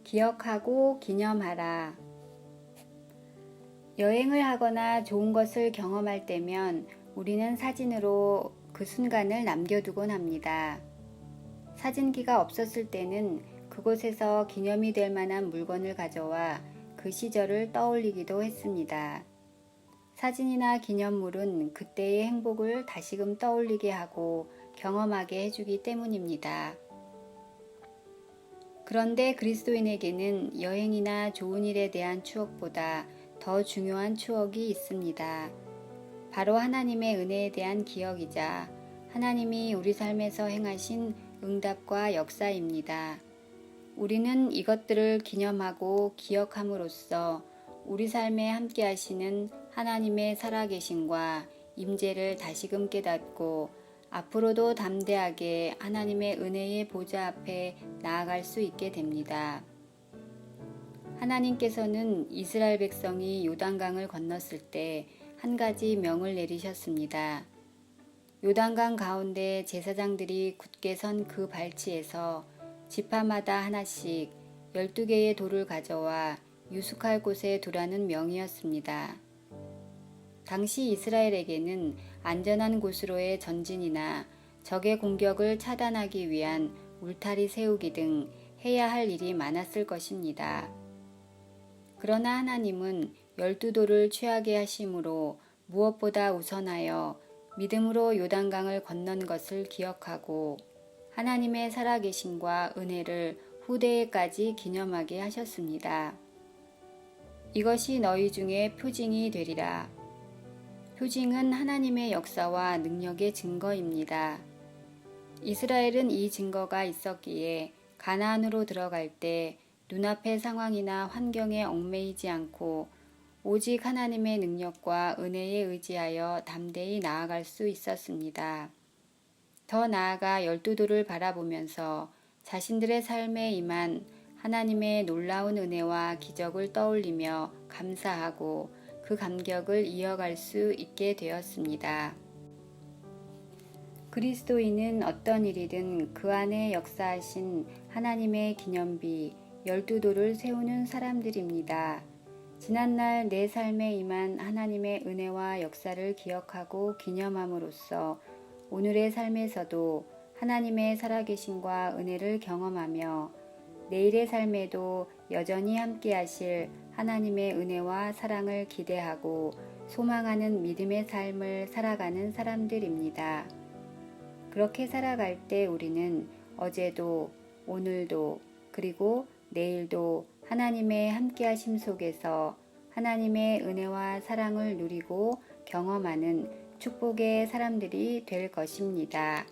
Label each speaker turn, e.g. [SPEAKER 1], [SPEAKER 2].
[SPEAKER 1] 기억하고 기념하라. 여행을 하거나 좋은 것을 경험할 때면 우리는 사진으로 그 순간을 남겨두곤 합니다. 사진기가 없었을 때는 그곳에서 기념이 될 만한 물건을 가져와 그 시절을 떠올리기도 했습니다. 사진이나 기념물은 그때의 행복을 다시금 떠올리게 하고 경험하게 해주기 때문입니다. 그런데 그리스도인에게는 여행이나 좋은 일에 대한 추억보다 더 중요한 추억이 있습니다. 바로 하나님의 은혜에 대한 기억이자 하나님이 우리 삶에서 행하신 응답과 역사입니다. 우리는 이것들을 기념하고 기억함으로써 우리 삶에 함께 하시는 하나님의 살아계심과 임재를 다시금 깨닫고 앞으로도 담대하게 하나님의 은혜의 보좌 앞에 나아갈 수 있게 됩니다. 하나님께서는 이스라엘 백성이 요단강을 건넜을 때 한 가지 명을 내리셨습니다. 요단강 가운데 제사장들이 굳게 선 그 발치에서 지파마다 하나씩 12개의 돌을 가져와 유숙할 곳에 두라는 명이었습니다. 당시 이스라엘에게는 안전한 곳으로의 전진이나 적의 공격을 차단하기 위한 울타리 세우기 등 해야 할 일이 많았을 것입니다. 그러나 하나님은 12돌을 취하게 하심으로 무엇보다 우선하여 믿음으로 요단강을 건넌 것을 기억하고 하나님의 살아계심과 은혜를 후대에까지 기념하게 하셨습니다. 이것이 너희 중에 표징이 되리라. 표징은 하나님의 역사와 능력의 증거입니다. 이스라엘은 이 증거가 있었기에 가나안으로 들어갈 때 눈앞의 상황이나 환경에 얽매이지 않고 오직 하나님의 능력과 은혜에 의지하여 담대히 나아갈 수 있었습니다. 더 나아가 12돌을 바라보면서 자신들의 삶에 임한 하나님의 놀라운 은혜와 기적을 떠올리며 감사하고 그 감격을 이어갈 수 있게 되었습니다. 그리스도인은 어떤 일이든 그 안에 역사하신 하나님의 기념비 12돌을 세우는 사람들입니다. 지난날 내 삶에 임한 하나님의 은혜와 역사를 기억하고 기념함으로써 오늘의 삶에서도 하나님의 살아계심과 은혜를 경험하며 내일의 삶에도 여전히 함께 하실 하나님의 은혜와 사랑을 기대하고 소망하는 믿음의 삶을 살아가는 사람들입니다. 그렇게 살아갈 때 우리는 어제도 오늘도 그리고 내일도 하나님의 함께하심 속에서 하나님의 은혜와 사랑을 누리고 경험하는 축복의 사람들이 될 것입니다.